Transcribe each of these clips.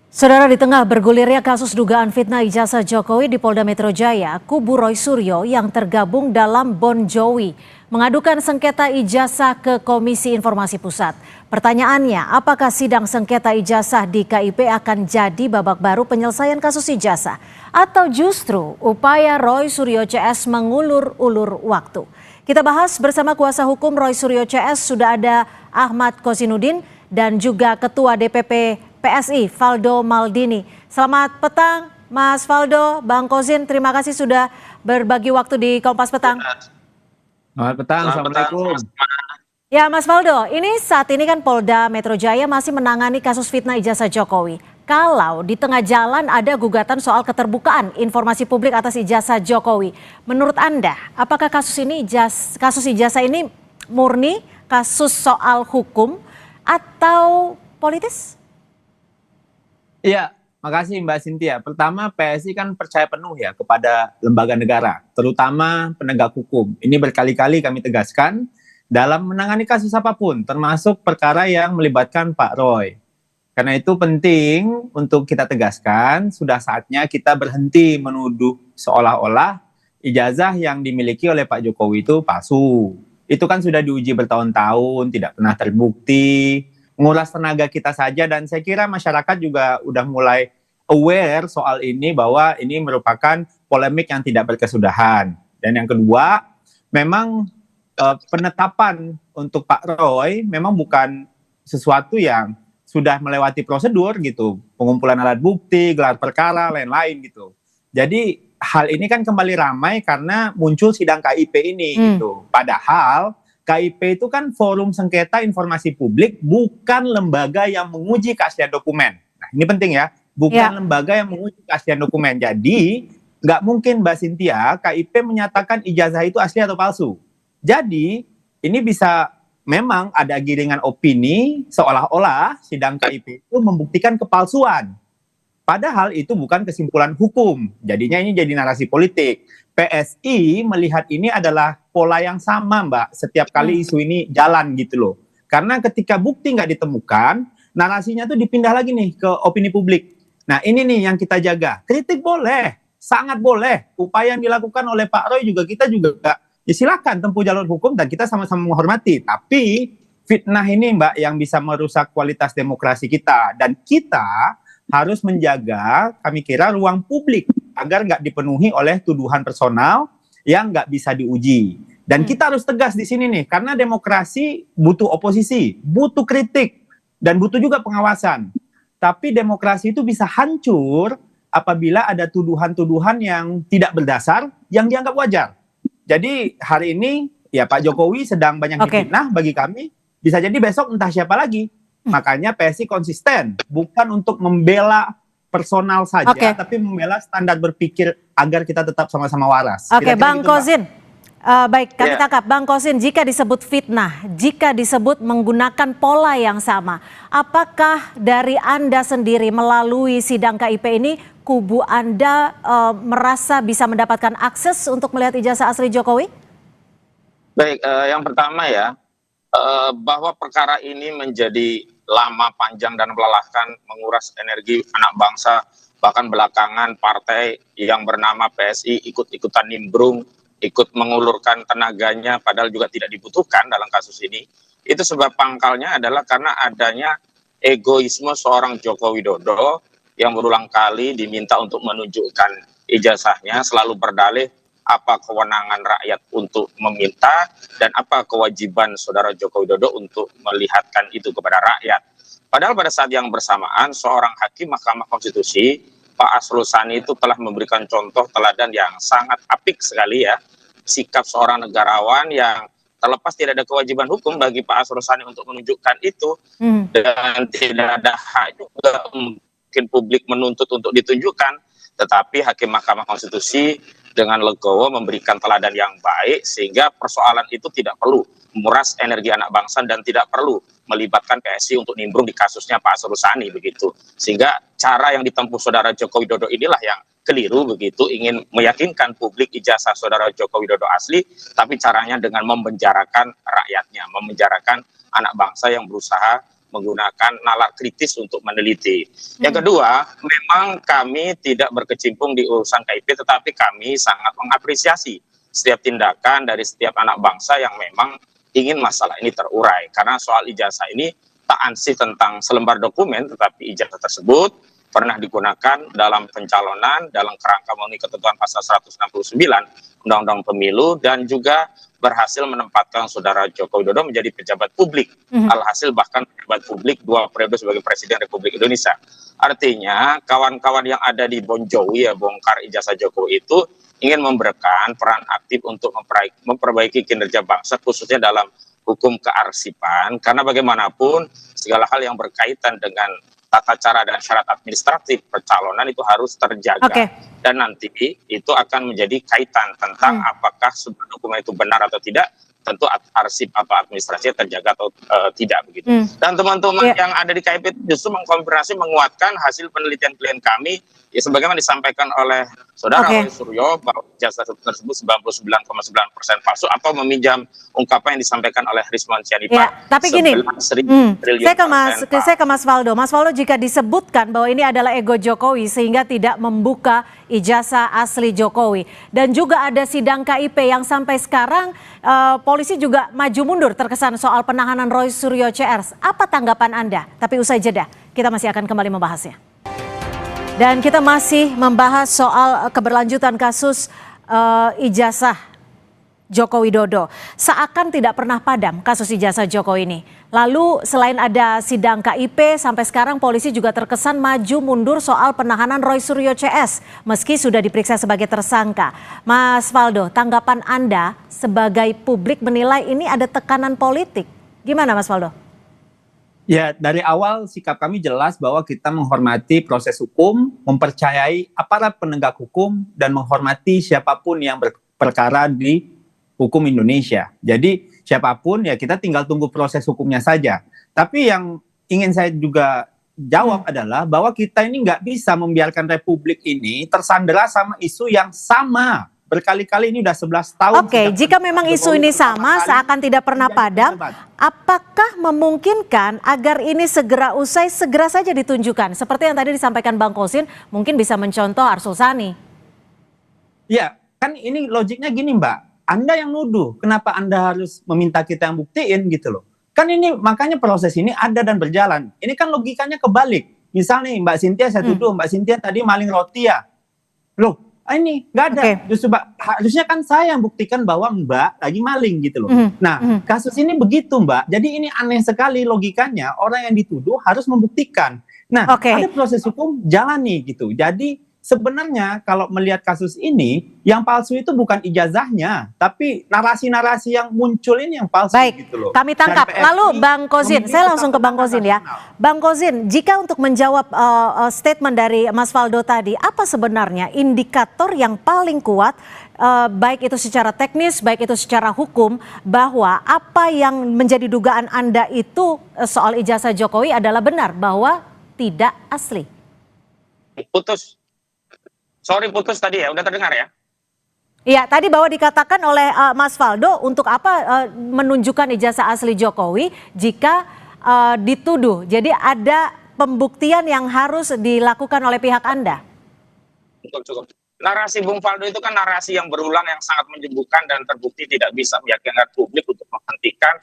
Saudara, di tengah bergulirnya kasus dugaan fitnah ijazah Jokowi di Polda Metro Jaya, kubu Roy Suryo yang tergabung dalam Bon Jowi mengadukan sengketa ijazah ke Komisi Informasi Pusat. Pertanyaannya, apakah sidang sengketa ijazah di KIP akan jadi babak baru penyelesaian kasus ijazah? Atau justru upaya Roy Suryo CS mengulur-ulur waktu? Kita bahas bersama kuasa hukum Roy Suryo CS, sudah ada Ahmad Kozinudin dan juga Ketua DPP PSI Valdo Maldini. Selamat petang Mas Valdo, Bang Kozin, terima kasih sudah berbagi waktu di Kompas Petang. Selamat petang, Assalamualaikum. Ya Mas Valdo, ini saat ini kan Polda Metro Jaya masih menangani kasus fitnah ijazah Jokowi. Kalau di tengah jalan ada gugatan soal keterbukaan informasi publik atas ijazah Jokowi, menurut Anda apakah kasus ijazah ini murni kasus soal hukum atau politis? Iya, makasih Mbak Cynthia. Pertama, PSI kan percaya penuh ya kepada lembaga negara, terutama penegak hukum. Ini berkali-kali kami tegaskan dalam menangani kasus apapun, termasuk perkara yang melibatkan Pak Roy. Karena itu penting untuk kita tegaskan, sudah saatnya kita berhenti menuduh seolah-olah ijazah yang dimiliki oleh Pak Jokowi itu palsu. Itu kan sudah diuji bertahun-tahun, tidak pernah terbukti, menguras tenaga kita saja, dan saya kira masyarakat juga udah mulai aware soal ini bahwa ini merupakan polemik yang tidak berkesudahan. Dan yang kedua, memang penetapan untuk Pak Roy memang bukan sesuatu yang sudah melewati prosedur gitu, pengumpulan alat bukti, gelar perkara, lain-lain gitu. Jadi hal ini kan kembali ramai karena muncul sidang KIP ini gitu. Padahal KIP itu kan forum sengketa informasi publik, bukan lembaga yang menguji keaslian dokumen. Nah, ini penting ya, bukan lembaga yang menguji keaslian dokumen. Jadi, nggak mungkin Mbak Cynthia, KIP menyatakan ijazah itu asli atau palsu. Jadi, ini bisa memang ada giringan opini seolah-olah sidang KIP itu membuktikan kepalsuan. Padahal itu bukan kesimpulan hukum. Jadinya ini jadi narasi politik. PSI melihat ini adalah pola yang sama, Mbak, setiap kali isu ini jalan gitu loh. Karena ketika bukti nggak ditemukan, narasinya tuh dipindah lagi nih ke opini publik. Nah ini nih yang kita jaga. Kritik boleh, sangat boleh. Upaya yang dilakukan oleh Pak Roy juga kita juga ya silakan tempuh jalur hukum dan kita sama-sama menghormati. Tapi fitnah ini, Mbak, yang bisa merusak kualitas demokrasi kita. Dan kita harus menjaga, kami kira, ruang publik agar nggak dipenuhi oleh tuduhan personal yang nggak bisa diuji. Dan kita harus tegas di sini nih, karena demokrasi butuh oposisi, butuh kritik, dan butuh juga pengawasan. Tapi demokrasi itu bisa hancur apabila ada tuduhan-tuduhan yang tidak berdasar, yang dianggap wajar. Jadi hari ini, ya Pak Jokowi sedang banyak difitnah bagi kami, bisa jadi besok entah siapa lagi. Makanya PSI konsisten, bukan untuk membela personal saja, tapi membela standar berpikir agar kita tetap sama-sama waras. Oke, Bang Kozin. Baik, kami tangkap. Bang Kozin, jika disebut fitnah, jika disebut menggunakan pola yang sama, apakah dari Anda sendiri melalui sidang KIP ini, kubu Anda merasa bisa mendapatkan akses untuk melihat ijazah asli Jokowi? Baik, yang pertama ya, bahwa perkara ini menjadi lama, panjang, dan melelahkan, menguras energi anak bangsa, bahkan belakangan partai yang bernama PSI ikut-ikutan nimbrung, ikut mengulurkan tenaganya padahal juga tidak dibutuhkan dalam kasus ini. Itu sebab pangkalnya adalah karena adanya egoisme seorang Joko Widodo yang berulang kali diminta untuk menunjukkan ijazahnya, selalu berdalih apa kewenangan rakyat untuk meminta dan apa kewajiban saudara Joko Widodo untuk melihatkan itu kepada rakyat. Padahal pada saat yang bersamaan seorang hakim Mahkamah Konstitusi, Pak Asrul Sani, itu telah memberikan contoh teladan yang sangat apik sekali ya, sikap seorang negarawan yang terlepas tidak ada kewajiban hukum bagi Pak Asrul Sani untuk menunjukkan itu, dan tidak ada hak juga mungkin publik menuntut untuk ditunjukkan, tetapi hakim Mahkamah Konstitusi dengan legowo memberikan teladan yang baik sehingga persoalan itu tidak perlu menguras energi anak bangsa dan tidak perlu melibatkan PSI untuk nimbrung di kasusnya Pak Asrul Sani begitu. Sehingga cara yang ditempuh saudara Joko Widodo inilah yang keliru begitu, ingin meyakinkan publik ijazah saudara Joko Widodo asli, tapi caranya dengan memenjarakan rakyatnya, memenjarakan anak bangsa yang berusaha menggunakan nalar kritis untuk meneliti. Yang kedua, memang kami tidak berkecimpung di urusan KIP, tetapi kami sangat mengapresiasi setiap tindakan dari setiap anak bangsa yang memang ingin masalah ini terurai. Karena soal ijazah ini tak ansih tentang selembar dokumen, tetapi ijazah tersebut pernah digunakan dalam pencalonan dalam kerangka memenuhi ketentuan pasal 169 Undang-Undang Pemilu, dan juga berhasil menempatkan Saudara Joko Widodo menjadi pejabat publik. Alhasil bahkan pejabat publik 2 periode sebagai Presiden Republik Indonesia. Artinya kawan-kawan yang ada di Bon Jowi, ya bongkar ijazah Jokowi itu, ingin memberikan peran aktif untuk memperbaiki kinerja bangsa, khususnya dalam hukum kearsipan, karena bagaimanapun segala hal yang berkaitan dengan tata cara dan syarat administratif pencalonan itu harus terjaga. Dan nanti itu akan menjadi kaitan tentang apakah sebuah dokumen itu benar atau tidak, tentu arsip atau administrasi terjaga atau tidak begitu. Dan teman-teman yang ada di KIP justru mengkonfirmasi, menguatkan hasil penelitian klien kami, ya sebagaimana disampaikan oleh Saudara Roy Suryo, bahwa ijazah tersebut 99,9% palsu, atau meminjam ungkapan yang disampaikan oleh Rismon Sianipar. Ya, tapi gini, saya ke Mas Waldo. Mas Waldo, jika disebutkan bahwa ini adalah ego Jokowi sehingga tidak membuka ijazah asli Jokowi, dan juga ada sidang KIP yang sampai sekarang polisi juga maju mundur terkesan soal penahanan Roy Suryo CS, apa tanggapan Anda? Tapi usai jeda, kita masih akan kembali membahasnya. Dan kita masih membahas soal keberlanjutan kasus ijazah Joko Widodo. Seakan tidak pernah padam kasus ijazah Jokowi ini. Lalu selain ada sidang KIP, sampai sekarang polisi juga terkesan maju mundur soal penahanan Roy Suryo CS meski sudah diperiksa sebagai tersangka. Mas Waldo, tanggapan Anda sebagai publik menilai ini ada tekanan politik. Gimana Mas Waldo? Ya, dari awal sikap kami jelas bahwa kita menghormati proses hukum, mempercayai aparat penegak hukum, dan menghormati siapapun yang berperkara di hukum Indonesia. Jadi siapapun ya kita tinggal tunggu proses hukumnya saja. Tapi yang ingin saya juga jawab adalah bahwa kita ini nggak bisa membiarkan Republik ini tersandera sama isu yang sama. Berkali-kali, ini udah 11 tahun. Jika memang isu ini sama, seakan tidak pernah padam, apakah memungkinkan agar ini segera usai, segera saja ditunjukkan? Seperti yang tadi disampaikan Bang Kosin, mungkin bisa mencontoh Arsul Sani. Ya, kan ini logiknya gini Mbak, Anda yang nuduh, kenapa Anda harus meminta kita yang buktiin gitu loh. Kan ini makanya proses ini ada dan berjalan. Ini kan logikanya kebalik. Misal nih Mbak Cynthia, saya tuduh Mbak Cynthia tadi maling roti ya. Loh, ini nggak ada. Justru Mbak, harusnya kan saya yang buktikan bahwa Mbak lagi maling gitu loh. Nah, kasus ini begitu Mbak. Jadi ini aneh sekali logikanya, orang yang dituduh harus membuktikan. Nah, ada proses hukum jalan nih gitu. Jadi sebenarnya kalau melihat kasus ini, yang palsu itu bukan ijazahnya, tapi narasi-narasi yang muncul ini yang palsu. Baik, gitu loh. Kami tangkap. Lalu Bang Kozin, saya langsung ke Bang Kozin ya. Bang Kozin, jika untuk menjawab statement dari Mas Waldo tadi, apa sebenarnya indikator yang paling kuat, baik itu secara teknis, baik itu secara hukum, bahwa apa yang menjadi dugaan Anda itu soal ijazah Jokowi adalah benar, bahwa tidak asli? Putus tadi ya, udah terdengar ya? Iya, tadi bahwa dikatakan oleh Mas Waldo, untuk apa menunjukkan ijazah asli Jokowi jika dituduh. Jadi ada pembuktian yang harus dilakukan oleh pihak Anda. Cukup. Narasi Bung Faldo itu kan narasi yang berulang, yang sangat menyembuhkan dan terbukti tidak bisa meyakinkan publik untuk menghentikan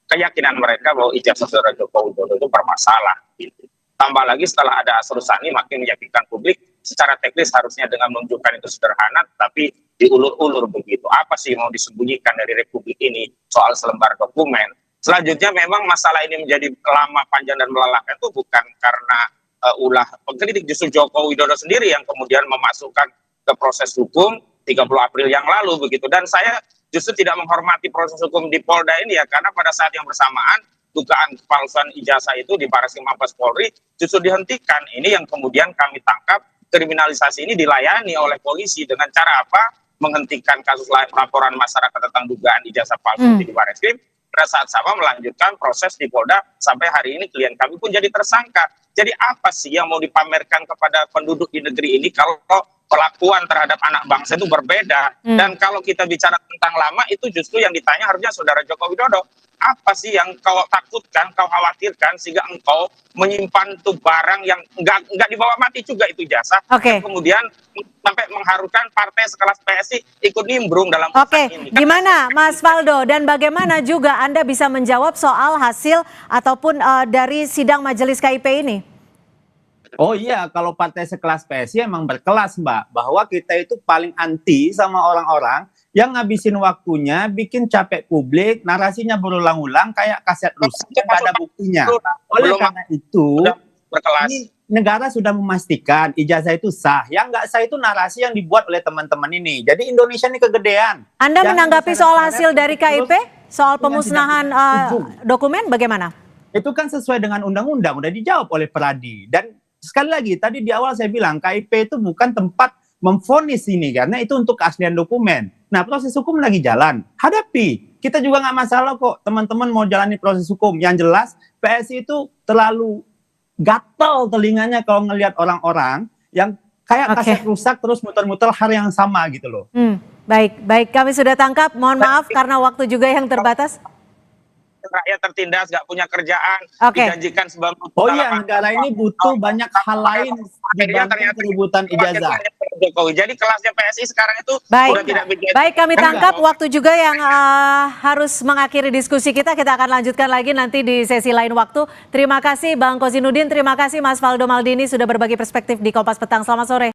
keyakinan mereka bahwa ijazah saudara Joko Widodo itu bermasalah. Gitu. Tambah lagi setelah ada Arsul Sani makin meyakinkan publik, secara teknis harusnya dengan menunjukkan itu sederhana, tapi diulur-ulur begitu. Apa sih mau disembunyikan dari Republik ini soal selembar dokumen? Selanjutnya memang masalah ini menjadi lama, panjang, dan melelahkan itu bukan karena ulah pengkritik, justru Joko Widodo sendiri yang kemudian memasukkan ke proses hukum 30 April yang lalu begitu. Dan saya justru tidak menghormati proses hukum di Polda ini ya, karena pada saat yang bersamaan dugaan kepalsuan ijazah itu di Barreskrim Mabes Polri justru dihentikan. Ini yang kemudian kami tangkap, kriminalisasi ini dilayani oleh polisi dengan cara apa? Menghentikan kasus laporan masyarakat tentang dugaan ijazah palsu di Barreskrim, pada saat sama melanjutkan proses di Polda sampai hari ini klien kami pun jadi tersangka. Jadi apa sih yang mau dipamerkan kepada penduduk di negeri ini kalau perlakuan terhadap anak bangsa itu berbeda. Dan kalau kita bicara tentang lama, itu justru yang ditanya harusnya Saudara Joko Widodo. Apa sih yang kau takutkan, kau khawatirkan sehingga engkau menyimpan tuh barang yang nggak dibawa mati juga itu ijazah. Oke. Kemudian sampai mengharukan partai sekelas PSI ikut nimbrung dalam Oke, ini. gimana Mas Faldo dan bagaimana juga Anda bisa menjawab soal hasil ataupun dari sidang majelis KIP ini? Oh iya, kalau partai sekelas PSI emang berkelas, Mbak. Bahwa kita itu paling anti sama orang-orang yang ngabisin waktunya, bikin capek publik, narasinya berulang-ulang kayak kaset rusak, nggak ada buktinya. Oleh karena itu, ini negara sudah memastikan ijazah itu sah. Yang nggak sah itu narasi yang dibuat oleh teman-teman ini. Jadi Indonesia ini kegedean. Anda menanggapi soal hasil dari KIP, soal pemusnahan dokumen bagaimana? Itu kan sesuai dengan undang-undang, udah dijawab oleh Peradi. Dan sekali lagi, tadi di awal saya bilang, KIP itu bukan tempat memvonis ini, karena itu untuk keaslian dokumen. Nah, proses hukum lagi jalan, hadapi. Kita juga nggak masalah kok, teman-teman mau jalani proses hukum. Yang jelas, PSI itu terlalu gatal telinganya kalau ngelihat orang-orang yang kayak kaset rusak terus muter-muter hal yang sama gitu loh. Baik, kami sudah tangkap. Mohon maaf karena waktu juga yang terbatas. Rakyat tertindas, nggak punya kerjaan, dijanjikan 90 Oh iya, negara ini butuh banyak hal lain dibanding perebutan ijazah. Jokowi. Jadi kelasnya PSI sekarang itu udah tidak begitu. Baik, kami tangkap waktu juga yang harus mengakhiri diskusi kita. Kita akan lanjutkan lagi nanti di sesi lain waktu. Terima kasih Bang Kozinudin, terima kasih Mas Faldo Maldini sudah berbagi perspektif di Kompas Petang. Selamat sore.